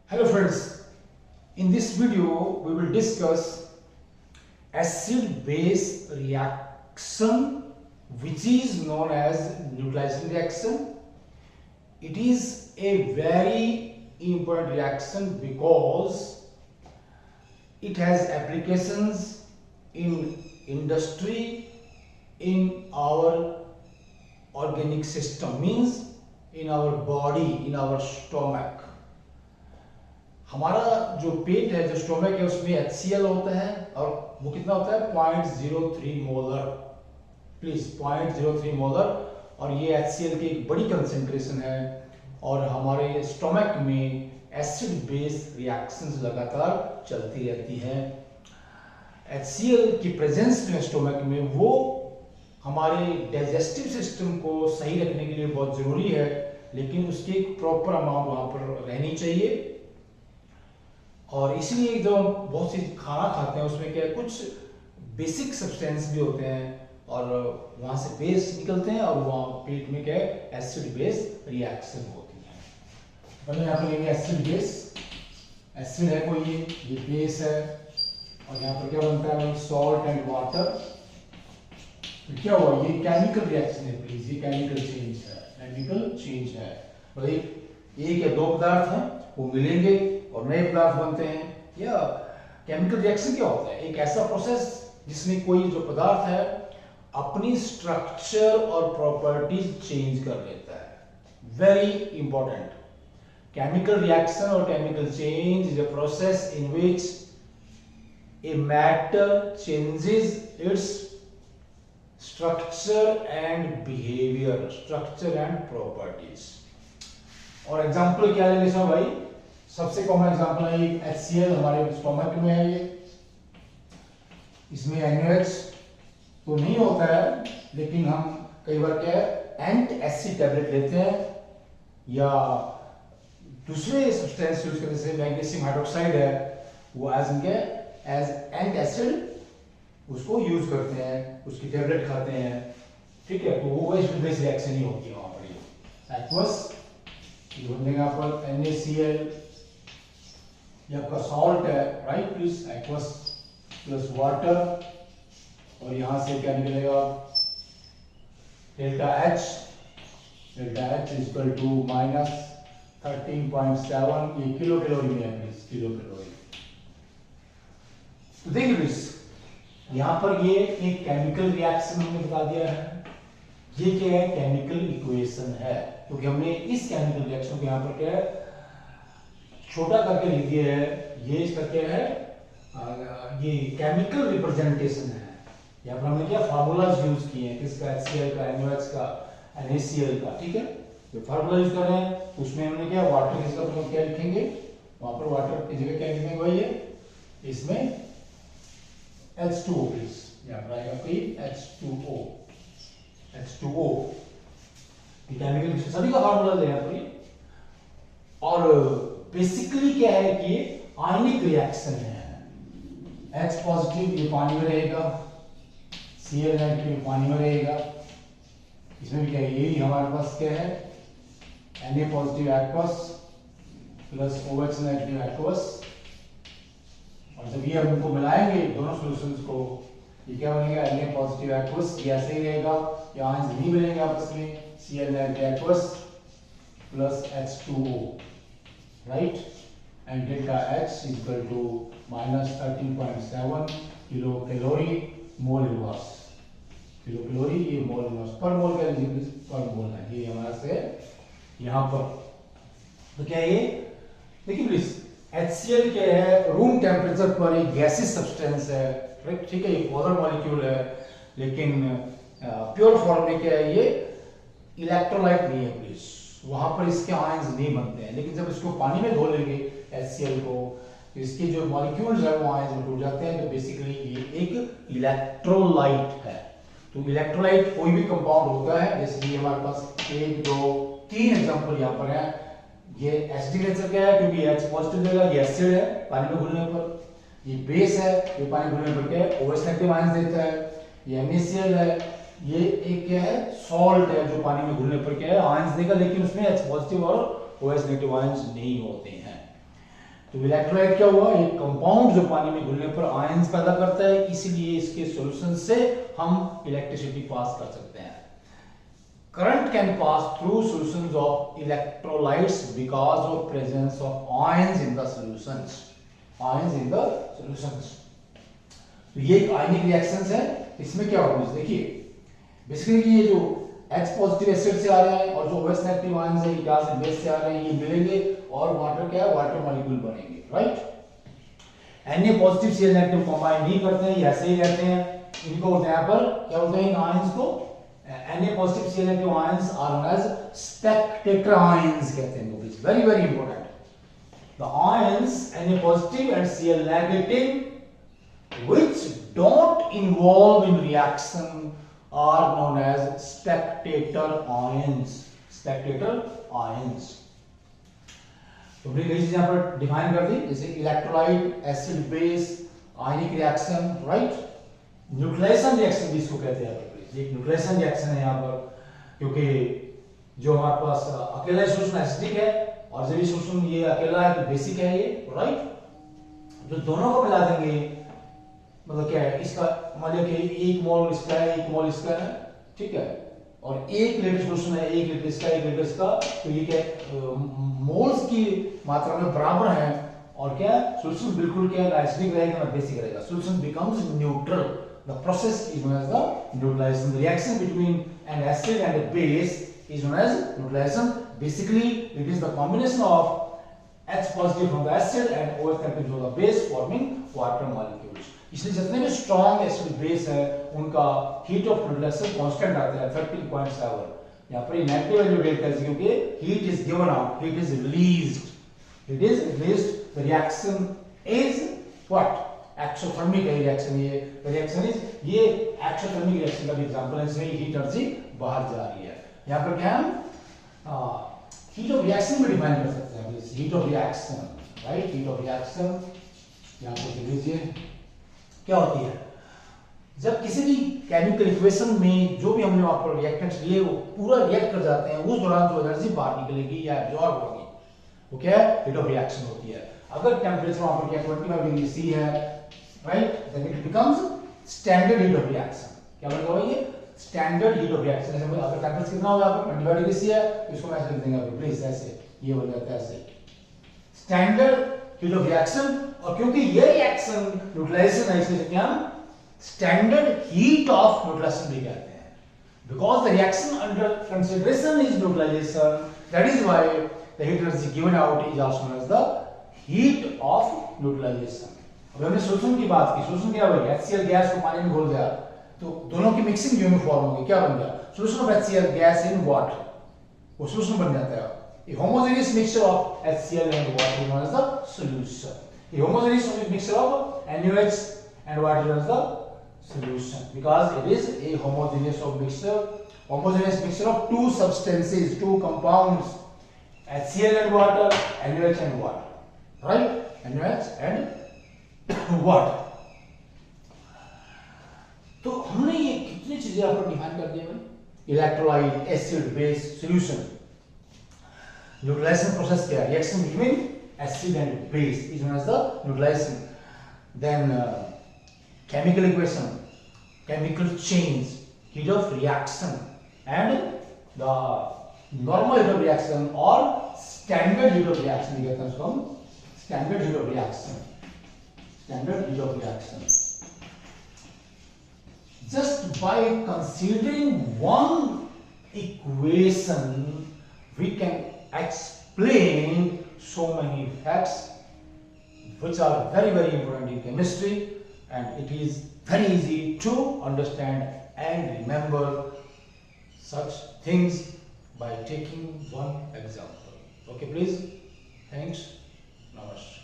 Hello friends, in this video we will discuss acid-base reaction which is known as neutralizing reaction. It is a very important reaction because it has applications in industry, in our organic system, means in our body, in our stomach. हमारा जो पेट है, जो stomach है, उसमें HCl होता है और वो कितना होता है 0.03 मोलर, प्लीज 0.03 मोलर। और ये HCl की एक बड़ी कंसेंट्रेशन है और हमारे स्टोमक में एसिड बेस रिएक्शंस लगातार चलती रहती है। HCl की प्रेजेंस में स्टोमक में वो हमारे डाइजेस्टिव सिस्टम को सही रखने के लिए बहुत जरूरी है, लेकिन उसकी एक प्रॉपर अमाउंट वहां पर रहनी चाहिए। और इसलिए जो हम बहुत सी खाना खाते हैं उसमें क्या कुछ बेसिक सब्सटेंस भी होते हैं और वहां से बेस निकलते हैं और वहां पेट में क्या है एसिड बेस रिएक्शन होती है। पहले यहाँ पर लेंगे एसिड बेस, एसिड है कोई, ये बेस है और यहाँ पर क्या बनता है सॉल्ट एंड वाटर। तो क्या हुआ, ये केमिकल रिएक्शन है, प्लीज ये केमिकल चेंज है, केमिकल चेंज है। मतलब एक या दो पदार्थ हैं वो मिलेंगे और नए पदार्थ बनते हैं। या केमिकल रिएक्शन क्या होता है, एक ऐसा प्रोसेस जिसमें कोई जो पदार्थ है अपनी स्ट्रक्चर और प्रॉपर्टीज चेंज कर लेता है। वेरी इंपॉर्टेंट, केमिकल रिएक्शन और chemical change is a process in which a matter changes its structure and behaviour, structure and properties. और एग्जांपल क्या लेंगे सब भाई, सबसे कॉमन एग्जांपल है HCl हमारे स्टोमक में है, ये इसमें NaOH तो नहीं होता है, लेकिन हम कई बार क्या है एंटासिड टैबलेट लेते हैं या दूसरे सब्सटेंस यूज करते हैं, जैसे मैग्नीशियम हाइड्रोक्साइड है वो एज एंटासिड उसको यूज करते हैं, उसकी टैबलेट खाते हैं, ठीक है। तो वो एसिड बेस रिएक्शन ही होती है वहां पर। ये एक्वस ये बनेगा पर NaCl, ये आपका सॉल्ट है, right, please aqueous plus water और यहां से क्या निकलेगा delta H is equal to minus 13.7, ये किलो कैलोरी में है, प्लीज किलो कैलोरी। तो देखिए प्लीज यहां पर ये एक केमिकल रिएक्शन हमने बता दिया है, ये क्या है केमिकल इक्वेशन है, क्योंकि हमने इस केमिकल रिएक्शन को यहां पर क्या है छोटा करके लिख दिया है। ये इसका क्या है ये केमिकल रिप्रेजेंटेशन है। यहाँ पर हमने क्या फार्मूलाज यूज किए हैं, किसका HCl का, NaOH का, NaCl का, ठीक है। जो फार्मूला यूज कर रहे हैं उसमें हमने क्या वाटर किसका मतलब क्या लिखेंगे, वहां पर वाटर की जगह क्या लिखेंगे भाई, ये इसमें H2O, प्लीज यहाँ पर आएगा कोई H2O केमिकल सभी का फार्मूला ले यहाँ पर। और बेसिकली क्या है कि आयनिक रिएक्शन है, H पॉजिटिव ये पानी में रहेगा, Cl नेगेटिव पानी में रहेगा। इसमें भी क्या है, ये हमारे पास क्या है Na positive aqueous plus OH negative aqueous. और जब ये हम इनको मिलाएंगे दोनों सॉल्यूशंस को, ये क्या बनेगा Na पॉजिटिव एक्वस, ये ऐसे ही रहेगा, ये आयंस नहीं मिलेंगे आपस में, Cl negative aqueous plus H2O, right, and delta H is equal to minus 13.7 kilo calorie mole inverse, kilo calorie ये मोल इनवर्स पर मोल का लीजिए, पर मोल है ये हमारा से यहाँ पर। तो क्या ये देखिए प्लीज HCl क्या है रूम टेम्परेचर पर एक गैसियस सब्सटेंस है, राइट, ठीक है, ये पॉलर मॉलिक्यूल है, लेकिन प्योर फॉर्म में क्या है ये इलेक्ट्रोलाइट नहीं है प्लीज, वहां पर इसके आयंस नहीं बनते हैं। लेकिन जब इसको पानी में घोलेंगे HCl को, तो इसके जो मॉलिक्यूल्स है वो आयंस में टूट जाते हैं। तो बेसिकली ये एक इलेक्ट्रोलाइट है। तो इलेक्ट्रोलाइट कोई भी कंपाउंड होता है, जैसे कि हमारे पास 1 2 3 एग्जांपल यहाँ पर है। ये एसिडिक नेचर क्या है, क्योंकि H पॉजिटिव देगा, ये एसिड है पानी में घुलने पर, ये बेस है, ये पानी घुलने पर क्या है OH नेगेटिव आयंस देता है, ये NaCl है, ये एक क्या है सॉल्ट है जो पानी में घुलने पर क्या है आयंस देगा, लेकिन उसमें H पॉजिटिव और OH नेगेटिव आयंस नहीं होते हैं। तो इलेक्ट्रोलाइट क्या हुआ, एक कंपाउंड जो पानी में घुलने पर आयंस पैदा करता है, इसीलिए इसके सॉल्यूशन से हम इलेक्ट्रिसिटी पास कर सकते हैं। Current can pass through solutions of electrolytes because of presence of ions in the solutions, ions in the solutions. तो ये एक आयनिक रिएक्शंस है। इसमें क्या होगा देखिए, बेसिकली ये जो H पॉजिटिव एसिड से आ रहा है और जो OH नेगेटिव आयंस है ये क्या से बेस से आ रहे हैं, ये मिलेंगे और वाटर क्या है, वाटर मॉलिक्यूल बनेंगे, right. Na positive Cl negative combine नहीं करते हैं, ये ऐसे ही रहते हैं। इनको बोलते हैं यहाँ पर क्या बोलते हैं इन आयंस को, Na positive Cl negative ions are known as spectator ions कहते हैं इनको, please very very important. The ions Na positive and Cl negative which don't involve in reaction are known as spectator ions, spectator ions। तो हमने कई चीजें यहाँ पर define कर दी, जैसे इलेक्ट्रोलाइट, एसिड बेस, आयनिक रिएक्शन, राइट। न्यूक्लिएशन रिएक्शन भी इसको कहते हैं, एक न्यूक्लिएशन रिएक्शन है यहाँ पर, क्योंकि जो हमारे पास अकेला सॉल्यूशन एसिडिक है और जब ये सॉल्यूशन ये अकेला है तो बेसिक है ये, राइट। जो दोनों को मिला देंगे मतलब क्या है, इसका मान लिया कि 1 मोल इसका है 1 मोल इसका है, ठीक है, और 1 लीटर सॉल्यूशन है 1 लीटर इसका 1 लीटर इसका, तो ये क्या मोल्स की मात्रा में बराबर है और क्या सॉल्यूशन बिल्कुल क्या है, एसिडिक रहेगा ना बेसिक रहेगा, solution becomes neutral. The process is known as the neutralization. The reaction between an acid and a base is known as neutralization. Basically it is the combination of H positive from the acid and OH negative from the base forming water molecules। इसलिए जितने भी strong acid base है उनका heat of neutralisation constant आता है 13.7। यहाँ पर negative value delta है क्योंकि heat is given out, heat is released, it is released. The reaction is what, exothermic reaction. ये रिएक्शन इज ये एक्सोथर्मिक रिएक्शन का भी एग्जांपल है, इसमें हीट एनर्जी बाहर जा रही है। यहाँ पर क्या हम हीट ऑफ रिएक्शन में डिफाइन कर सकते हैं, heat of reaction, right. Heat of reaction यहाँ पर देख लीजिए क्या होती है, जब किसी भी केमिकल इक्वेशन में जो भी हमने वहां पर रिएक्टेंट्स लिए वो पूरा रिएक्ट कर जाते हैं, उस दौरान जो एनर्जी बाहर निकलेगी या एब्जॉर्ब होगी वो क्या है, हीट ऑफ रिएक्शन होती है। अगर टेंपरेचर वहां पर क्या 25 डिग्री सी है, right, then it becomes standard heat of reaction. क्या बनेगा ये स्टैंडर्ड हीट ऑफ रिएक्शन। जैसे अगर टेंपरेचर कितना होगा यहाँ पर 25 डिग्री सी है तो इसको मैं ऐसे लिख देंगे प्लीज, ऐसे ये हो जाता है ऐसे स्टैंडर्ड हीट ऑफ रिएक्शन। और क्योंकि ये रिएक्शन न्यूट्रलाइजेशन है इसलिए क्या स्टैंडर्ड हीट ऑफ न्यूट्रलाइजेशन भी कहते हैं, because the reaction under consideration is neutralization, that is why the heat energy given out is also known as the heat of neutralization. अब हमने सॉल्यूशन की बात की, सॉल्यूशन क्या हुआ, HCl गैस को पानी में घोल दिया तो दोनों की मिक्सिंग यूनिफॉर्म होगी, क्या बन गया solution of HCl gas in water, वो सॉल्यूशन बन जाता है। A homogeneous mixture of HCl and water is known as the solution. A homogeneous mixture of NaOH and water is known as the solution because it is a homogeneous mixture of two substances, two compounds, HCl and water, NaOH and water, right? NaOH and water. तो हमने ये कितनी चीजें यहाँ पर define कर दी है, electrolyte, acid, base, solution. Neutralization process क्या है, reaction between acid and base is known as the neutralization. Then chemical equation, chemical change, heat of reaction and the normal heat of reaction or standard heat of reaction we get them from standard heat of reaction, standard heat of reaction. Just by considering one equation we can explain so many facts which are very very important in chemistry, and it is very easy to understand and remember such things by taking one example. Okay, please. Thanks. Namaste.